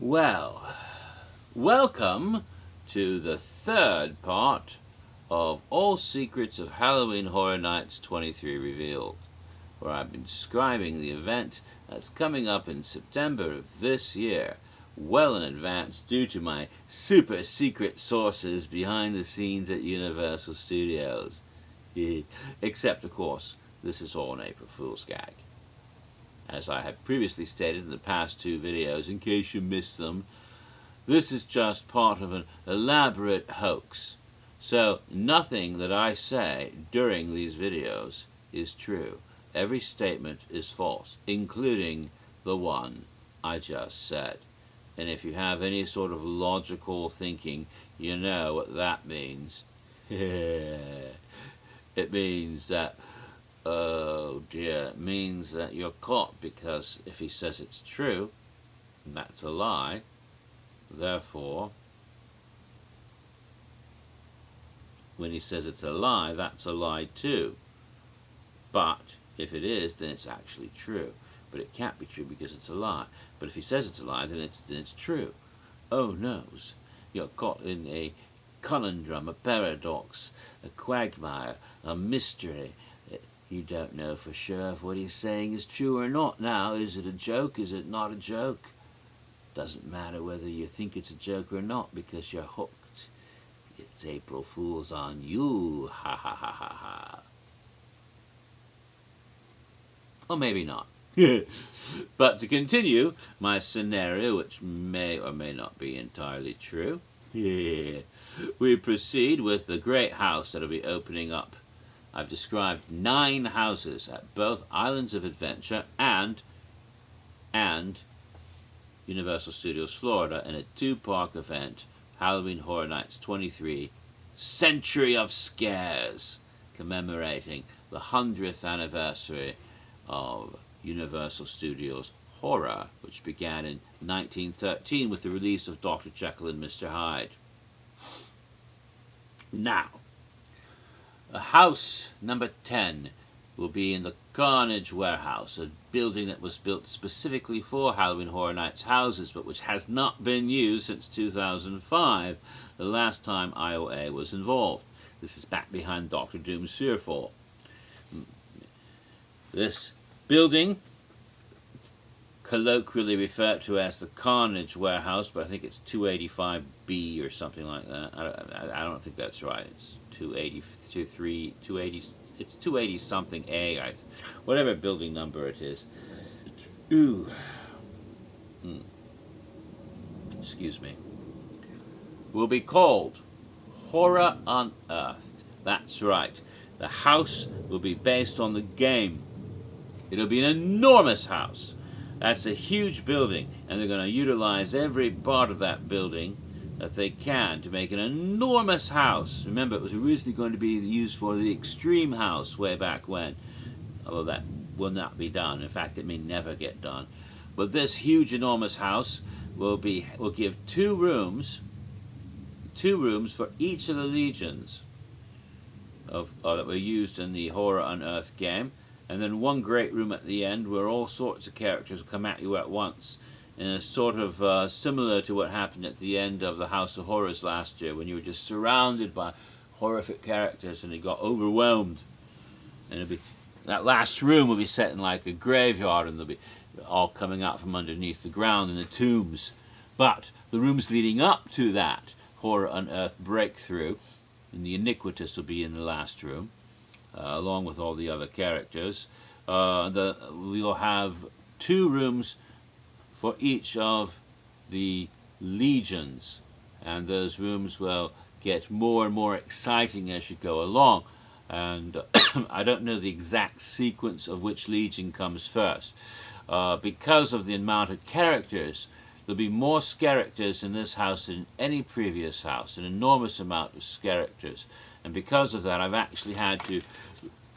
Well, welcome to the third part of All Secrets of Halloween Horror Nights 23 Revealed, where I've been describing the event that's coming up in September of this year, well in advance due to my super secret sources behind the scenes at Universal Studios. Except, of course, this is all an April Fool's gag. As I have previously stated in the past two videos, in case you missed them, this is just part of an elaborate hoax. So nothing that I say during these videos is true. Every statement is false, including the one I just said. And if you have any sort of logical thinking, you know what that means. It means that, oh dear, it means that you're caught, because if he says it's true, and that's a lie, therefore, when he says it's a lie, that's a lie too. But if it is, then it's actually true. But it can't be true because it's a lie. But if he says it's a lie, then it's true. Oh noes, you're caught in a conundrum, a paradox, a quagmire, a mystery. You don't know for sure if what he's saying is true or not now. Is it a joke? Is it not a joke? Doesn't matter whether you think it's a joke or not, because you're hooked. It's April Fool's on you. Ha ha ha ha ha. Or maybe not. But to continue my scenario, which may or may not be entirely true, we proceed with the great house that'll be opening up. I've described 9 houses at both Islands of Adventure and Universal Studios Florida in a 2-park event, Halloween Horror Nights 23 Century of Scares, commemorating the 100th anniversary of Universal Studios Horror, which began in 1913 with the release of Dr. Jekyll and Mr. Hyde. Now, house number 10 will be in the Carnage Warehouse, a building that was built specifically for Halloween Horror Nights houses, but which has not been used since 2005, the last time IOA was involved. This is back behind Dr. Doom's Fearfall. This building, colloquially referred to as the Carnage Warehouse, but I think it's 285B or something like that. I don't think that's right. It's 280, it's 280 something A, whatever building number it is. Ooh. Excuse me. Will be called Horror Unearthed. That's right. The house will be based on the game. It'll be an enormous house. That's a huge building, and they're going to utilize every part of that building that they can to make an enormous house. Remember, it was originally going to be used for the Extreme House way back when, although that will not be done. In fact, it may never get done. But this huge, enormous house will give 2 rooms for each of the legions that were used in the Horror Unearthed game, and then 1 great room at the end where all sorts of characters will come at you at once. And it's sort of similar to what happened at the end of the House of Horrors last year, when you were just surrounded by horrific characters and you got overwhelmed. And that last room will be set in like a graveyard, and they'll be all coming out from underneath the ground in the tombs. But the rooms leading up to that Horror Unearthed breakthrough, and the Iniquitous will be in the last room, along with all the other characters. We'll have 2 rooms for each of the legions, and those rooms will get more and more exciting as you go along. And I don't know the exact sequence of which legion comes first. Because of the amount of characters, there'll be more characters in this house than in any previous house, an enormous amount of characters. And because of that, I've actually had to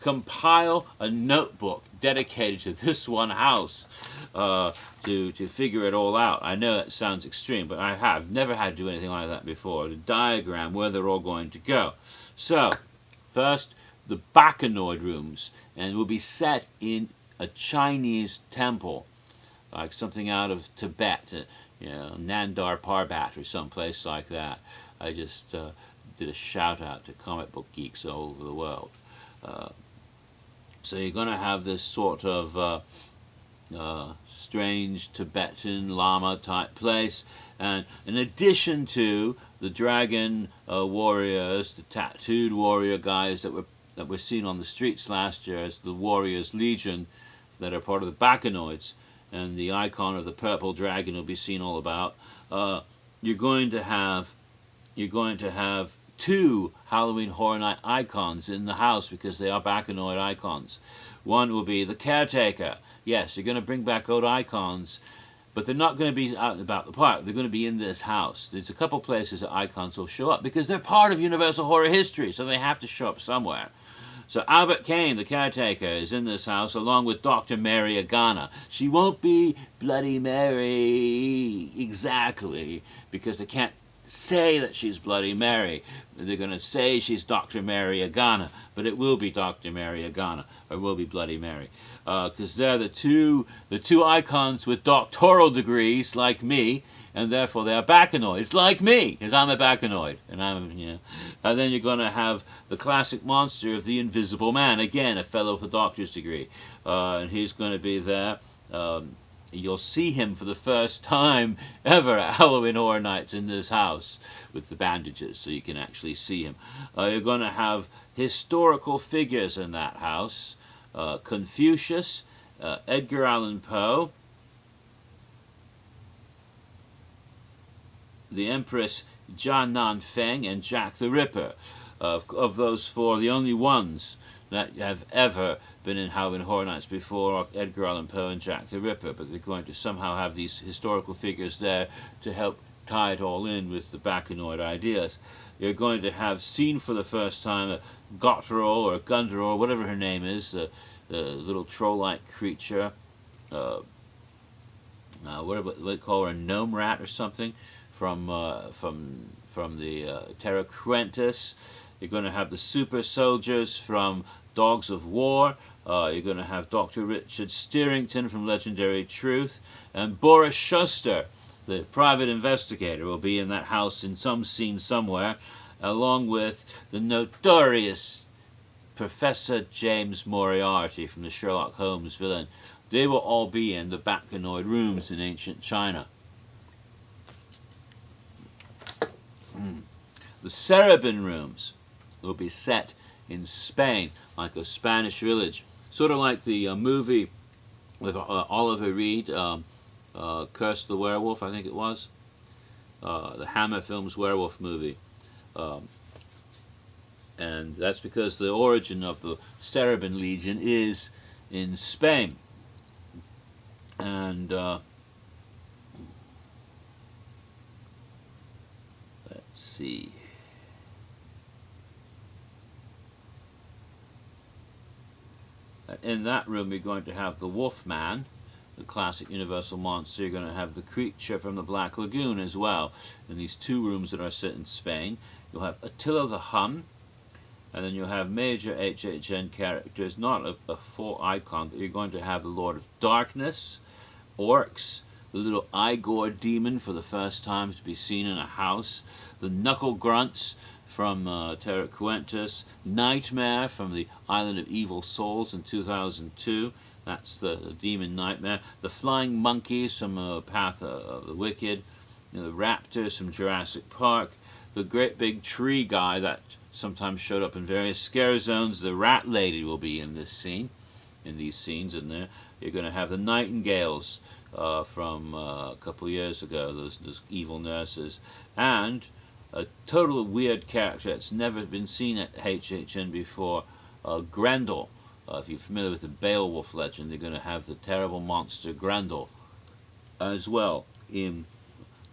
compile a notebook dedicated to this one house to figure it all out. I know it sounds extreme, but I have never had to do anything like that before. The diagram where they're all going to go. So, first, the Bacanoid rooms, and will be set in a Chinese temple. like something out of Tibet, you know, Nandar Parbat or someplace like that. I just did a shout out to comic book geeks all over the world. So you're going to have this sort of strange Tibetan Lama type place, and in addition to the dragon warriors, the tattooed warrior guys that were seen on the streets last year as the Warriors Legion, that are part of the Bacanoids, and the icon of the purple dragon will be seen all about. You're going to have 2 Halloween Horror Night icons in the house because they are Bacanoid icons. One will be the caretaker. Yes, you're going to bring back old icons, but they're not going to be out and about the park. They're going to be in this house. There's a couple places that icons will show up because they're part of Universal Horror history, so they have to show up somewhere. So Albert Kane, the caretaker, is in this house along with Dr. Mary Agana. She won't be Bloody Mary exactly because they can't say that she's Bloody Mary. They're going to say she's Dr. Mary Agana, but it will be Dr. Mary Agana, or will be Bloody Mary. Because they're the two icons with doctoral degrees like me, and therefore they're Bacanoids like me, because I'm a Bacanoid, and and then you're going to have the classic monster of the Invisible Man, again a fellow with a doctor's degree, and he's going to be there. You'll see him for the first time ever at Halloween Horror Nights in this house with the bandages, so you can actually see him. You're going to have historical figures in that house. Confucius, Edgar Allan Poe, the Empress Jia Nanfeng, and Jack the Ripper. Of those 4, the only ones that have ever been in Halloween Horror Nights before are Edgar Allan Poe and Jack the Ripper, but they're going to somehow have these historical figures there to help tie it all in with the Bacanoid ideas. You're going to have seen for the first time a Gotterol or Gunderol, whatever her name is, the little troll-like creature. What do they call her, a gnome rat or something, from the Terra Cruentus. You're going to have the super soldiers from Dogs of War. You're going to have Dr. Richard Steerington from Legendary Truth, and Boris Schuster, the private investigator, will be in that house in some scene somewhere, along with the notorious Professor James Moriarty from the Sherlock Holmes villain. They will all be in the Bacanoid rooms in ancient China. The Cerebin rooms will be set in Spain, like a Spanish village, sort of like the movie with Oliver Reed, Curse the Werewolf, I think it was, the Hammer Films werewolf movie. And that's because the origin of the Cerebin Legion is in Spain. And let's see. In that room you're going to have the Wolfman, the classic Universal monster. You're going to have the creature from the Black Lagoon as well, in these 2 rooms that are set in Spain. You'll have Attila the Hun, and then you'll have major HHN characters, not a full icon, but you're going to have the Lord of Darkness, Orcs, the little Igor demon for the first time to be seen in a house, the Knuckle Grunts from Terra Cruentus, Nightmare from the Island of Evil Souls in 2002, that's the demon Nightmare, the Flying Monkeys from Path of the Wicked, the Raptors from Jurassic Park, the great big tree guy that sometimes showed up in various scare zones. The Rat Lady will be in this scene, in these scenes in there. You're going to have the Nightingales from a couple of years ago, those evil nurses, and a total weird character that's never been seen at HHN before, Grendel. If you're familiar with the Beowulf legend, they're going to have the terrible monster Grendel as well in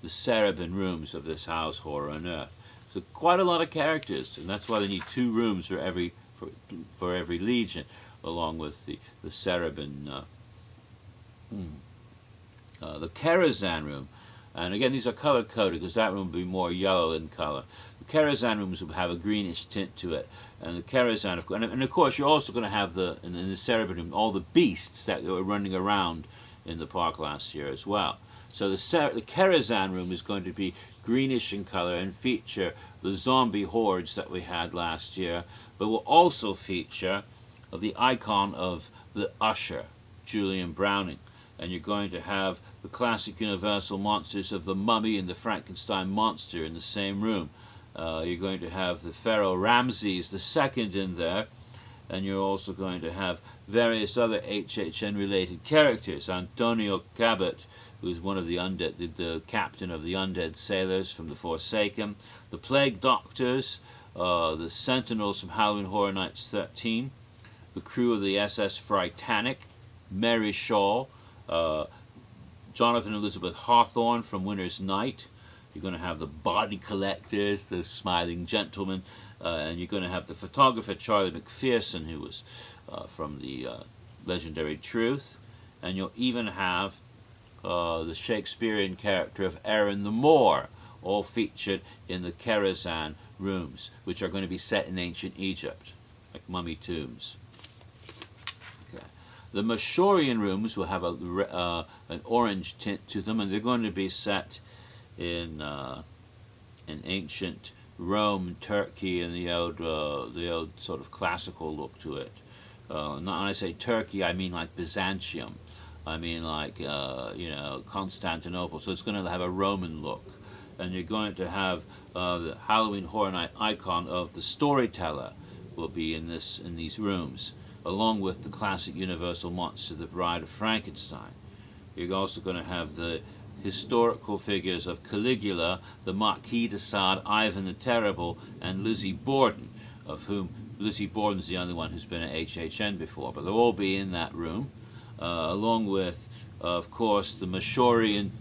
the Cerebin rooms of this house, Horror on Earth. So quite a lot of characters, and that's why they need 2 rooms for every legion, along with the Cerebin, the Karazhan room. And again, these are color coded because that room will be more yellow in color. The Karazhan rooms will have a greenish tint to it, and the Karazhan, and of course, you're also going to have in the Cerebin room all the beasts that are running around in the park last year as well. So the Karazhan room is going to be greenish in color and feature the zombie hordes that we had last year, but will also feature the icon of the Usher, Julian Browning. And you're going to have the classic Universal monsters of the Mummy and the Frankenstein monster in the same room. You're going to have the Pharaoh Ramses II in there, and you're also going to have various other HHN related characters. Antonio Cabot, who's one of the undead, the captain of the undead sailors from the Forsaken, the Plague Doctors, the Sentinels from Halloween Horror Nights 13, the crew of the SS Fritanic, Mary Shaw, Jonathan Elizabeth Hawthorne from Winter's Night. You're going to have the Body Collectors, the Smiling Gentlemen, and you're going to have the photographer Charlie McPherson, who was from the legendary Truth, and you'll even have the Shakespearean character of Aaron the Moor, all featured in the Karazhan rooms, which are going to be set in ancient Egypt, like mummy tombs. Okay. The Mashorian rooms will have an orange tint to them, and they're going to be set in ancient Rome, Turkey, and the old sort of classical look to it. When I say Turkey, I mean like Byzantium. I mean like Constantinople. So it's going to have a Roman look, and you're going to have the Halloween Horror Night icon of the Storyteller will be in these rooms, along with the classic Universal monster, the Bride of Frankenstein. You're also going to have the historical figures of Caligula, the Marquis de Sade, Ivan the Terrible, and Lizzie Borden, of whom Lizzie Borden's the only one who's been at HHN before, but they'll all be in that room, along with, of course, the Mashorian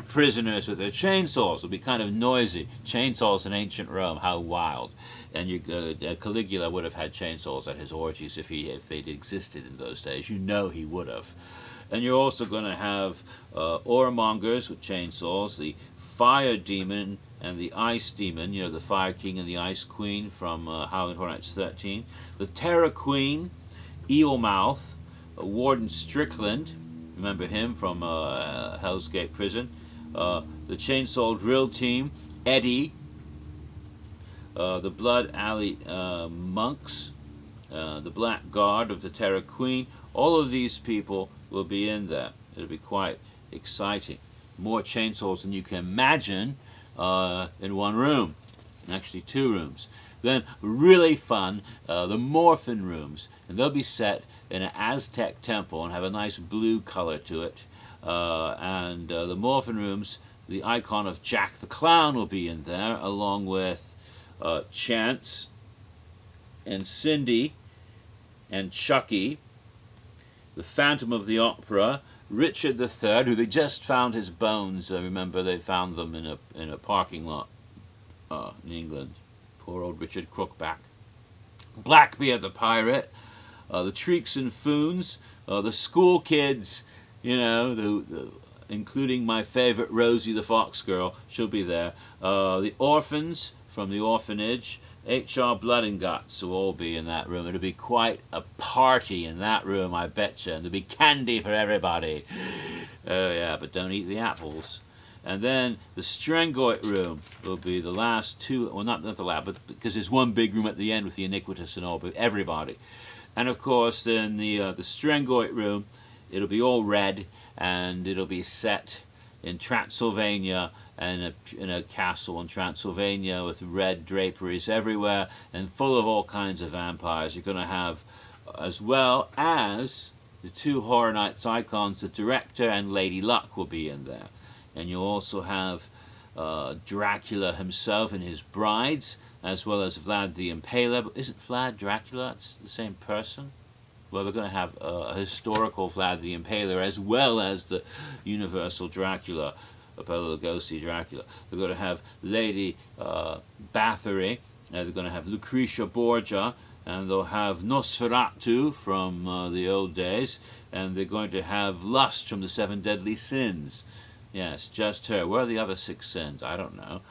prisoners with their chainsaws. It'll be kind of noisy. Chainsaws in ancient Rome, how wild. And Caligula would have had chainsaws at his orgies if they'd existed in those days. You know he would have. And you're also going to have Ormongers with chainsaws, the Fire Demon and the Ice Demon, the Fire King and the Ice Queen from Halloween Horror Nights 13, the Terror Queen, Eelmouth, Warden Strickland, remember him from Hell's Gate Prison, the Chainsaw Drill Team, Eddie, the Blood Alley Monks, the Black Guard of the Terror Queen. All of these people will be in there. It'll be quite exciting. More chainsaws than you can imagine in one room. Actually, 2 rooms. Then, really fun, the Morphin rooms. And they'll be set in an Aztec temple and have a nice blue color to it. The Morphin rooms, the icon of Jack the Clown will be in there, along with Chance and Cindy and Chucky, the Phantom of the Opera, Richard III, who they just found his bones. Remember, they found them in a parking lot in England. Poor old Richard Crookback. Blackbeard the Pirate, the Treeks and Foons, the School Kids, including my favorite Rosie the Fox Girl. She'll be there. The Orphans from the Orphanage, H.R. Blood and Guts will all be in that room. It'll be quite a party in that room, I betcha. And there'll be candy for everybody. Oh yeah, but don't eat the apples. And then the Strengoit room will be the last 2, well not the last, but because there's one big room at the end with the Iniquitous and all, but everybody. And of course then the Strengoit room, it'll be all red, and it'll be set in Transylvania, and in a castle in Transylvania with red draperies everywhere and full of all kinds of vampires. You're going to have, as well as the 2 Horror Nights icons, the Director and Lady Luck will be in there. And you'll also have Dracula himself and his brides, as well as Vlad the Impaler. But isn't Vlad Dracula? It's the same person? Well, they're going to have a historical Vlad the Impaler, as well as the Universal Dracula, Bela Lugosi Dracula. They're going to have Lady Bathory, they're going to have Lucretia Borgia, and they'll have Nosferatu from the old days, and they're going to have Lust from the 7 Deadly Sins. Yes, just her. Where are the other 6 sins? I don't know.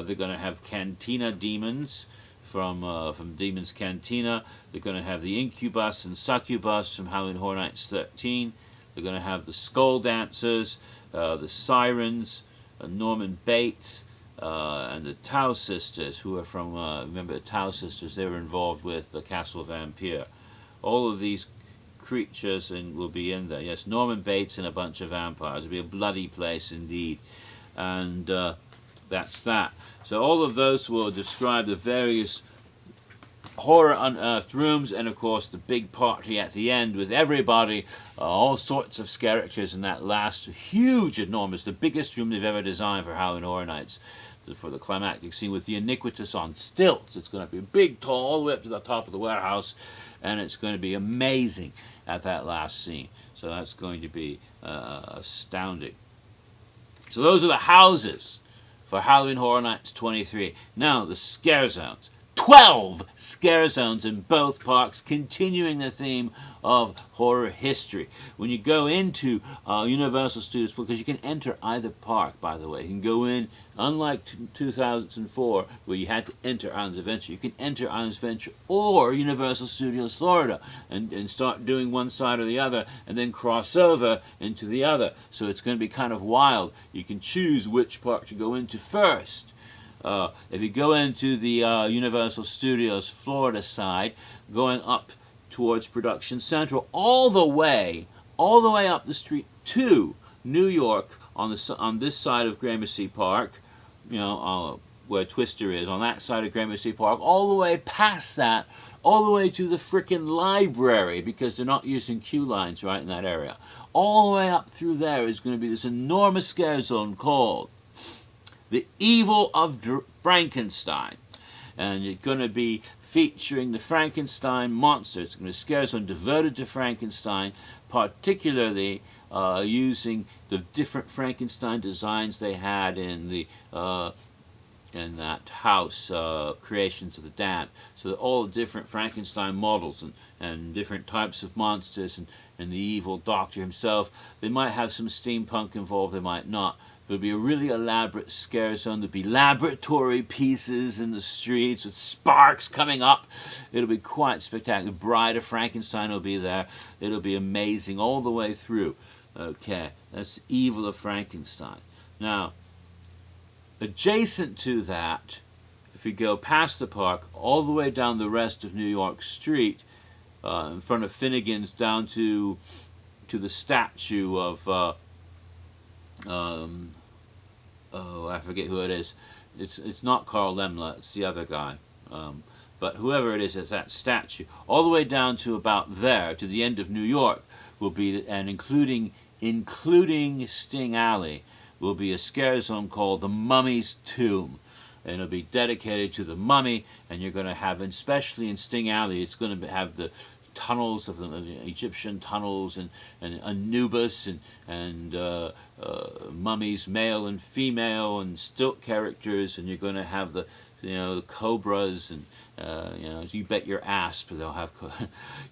They're going to have Cantina Demons from Demon's Cantina. They're going to have the Incubus and Succubus from Halloween Horror Nights 13. They're going to have the skull dancers, the sirens, Norman Bates, and the Tau sisters, who are from, remember the Tau sisters, they were involved with the Castle Vampire. All of these creatures will be in there. Yes, Norman Bates and a bunch of vampires. It'll be a bloody place indeed. And that's that. So all of those will describe the various horror unearthed rooms, and of course the big party at the end with everybody, all sorts of characters in that last huge, enormous, the biggest room they've ever designed for Halloween Horror Nights, for the climactic scene with the Iniquitous on stilts. It's going to be big, tall, all the way up to the top of the warehouse, and it's going to be amazing at that last scene. So that's going to be astounding. So those are the houses for Halloween Horror Nights 23. Now the scare zones. 12 scare zones in both parks, continuing the theme of horror history. When you go into Universal Studios, because you can enter either park, by the way. You can go in, unlike 2004, where you had to enter Islands Adventure, you can enter Islands Adventure or Universal Studios Florida and start doing one side or the other and then cross over into the other. So it's going to be kind of wild. You can choose which park to go into first. If you go into the Universal Studios Florida side, going up towards Production Central, all the way up the street to New York on this side of Gramercy Park, you know, where Twister is, on that side of Gramercy Park, all the way past that, all the way to the frickin' library, because they're not using queue lines right in that area. All the way up through there is going to be this enormous scare zone called The Evil of Frankenstein. And it's going to be featuring the Frankenstein monster. It's going to be a scare zone devoted to Frankenstein, particularly using the different Frankenstein designs they had in that house, Creations of the Damned. So all the different Frankenstein models and different types of monsters and the evil doctor himself. They might have some steampunk involved, they might not. There'll be a really elaborate scare zone. There'll be laboratory pieces in the streets with sparks coming up. It'll be quite spectacular. The Bride of Frankenstein will be there. It'll be amazing all the way through. Okay, that's the Evil of Frankenstein. Now, adjacent to that, if you go past the park, all the way down the rest of New York Street, in front of Finnegan's, down to the statue of oh, I forget who it is. It's not Carl Lemler, it's the other guy. But whoever it is, it's that statue. All the way down to about there, to the end of New York, will be, and including Sting Alley, will be a scare zone called the Mummy's Tomb. And it'll be dedicated to the mummy, and you're going to have, especially in Sting Alley, it's going to have the tunnels of the Egyptian tunnels and Anubis and mummies, male and female, and stilt characters, and you're going to have the the cobras and you bet your ass, but they'll have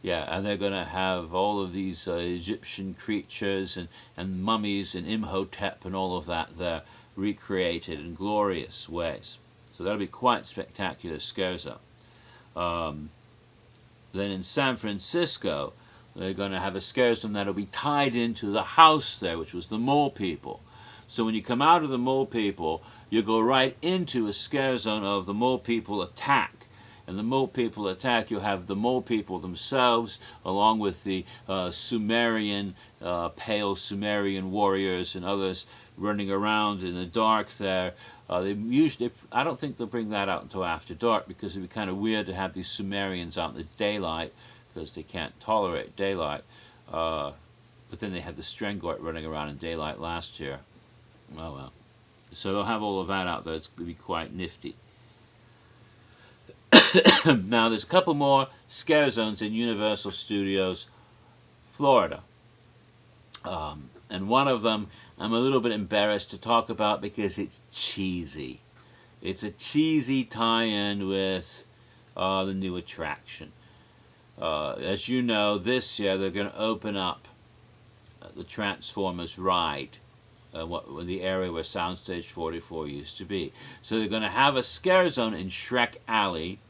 yeah, and they're going to have all of these Egyptian creatures and mummies and Imhotep and all of that there recreated in glorious ways. So that'll be quite spectacular scare zone. Then in San Francisco, they're going to have a scare zone that'll be tied into the house there, which was the Mole People. So when you come out of the Mole People, you go right into a scare zone of the Mole People attack. And the Mole People attack, you'll have the Mole People themselves, along with the Sumerian, pale Sumerian warriors and others running around in the dark there. They usually, I don't think they'll bring that out until after dark, because it'd be kind of weird to have these Sumerians out in the daylight, because they can't tolerate daylight. But then they had the Strangort running around in daylight last year. Oh well. So they'll have all of that out there. It's going to be quite nifty. Now there's a couple more scare zones in Universal Studios Florida. And one of them I'm a little bit embarrassed to talk about because it's cheesy. It's a cheesy tie-in with the new attraction. As you know, this year they're going to open up the Transformers ride, the area where Soundstage 44 used to be. So they're going to have a scare zone in Shrek Alley,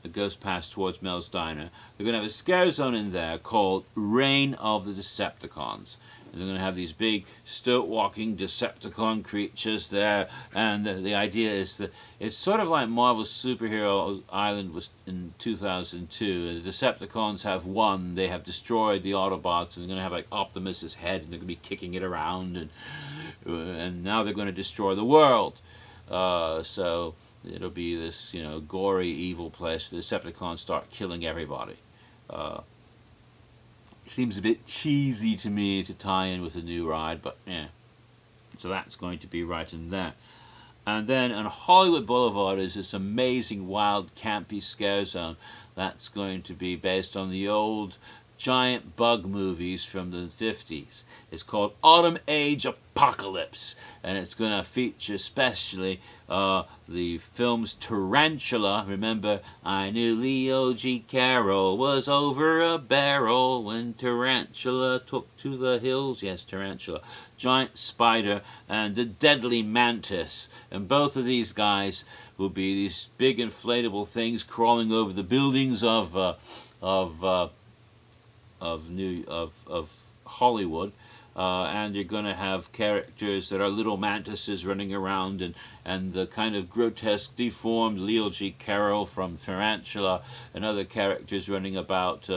that goes past towards Mel's Diner. They're going to have a scare zone in there called Reign of the Decepticons. And they're going to have these big stoat-walking Decepticon creatures there, and the idea is that it's sort of like Marvel's Superhero Island was in 2002. The Decepticons have won; they have destroyed the Autobots, and they're going to have like Optimus's head, and they're going to be kicking it around, and now they're going to destroy the world. So it'll be this, gory, evil place where the Decepticons start killing everybody. Seems a bit cheesy to me to tie in with a new ride, but yeah. So that's going to be right in there. And then on Hollywood Boulevard is this amazing, wild, campy scare zone that's going to be based on the old giant bug movies from the 50s. It's called Autumn Age Apocalypse, and it's going to feature especially the film's Tarantula. Remember, I knew Leo G. Carroll was over a barrel when Tarantula took to the hills. Yes, Tarantula. Giant spider and the deadly mantis. And both of these guys will be these big inflatable things crawling over the buildings of Hollywood. And you're going to have characters that are little mantises running around, and the kind of grotesque, deformed Leo G. Carroll from Tarantula, and other characters running about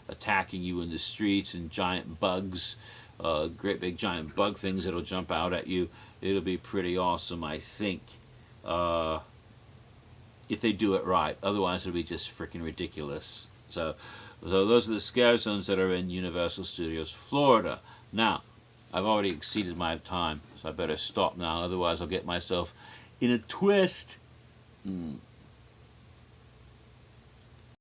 attacking you in the streets, and giant bugs, great big giant bug things that'll jump out at you. It'll be pretty awesome, I think, if they do it right. Otherwise, it'll be just freaking ridiculous. So those are the scare zones that are in Universal Studios Florida. Now, I've already exceeded my time, so I better stop now, otherwise I'll get myself in a twist.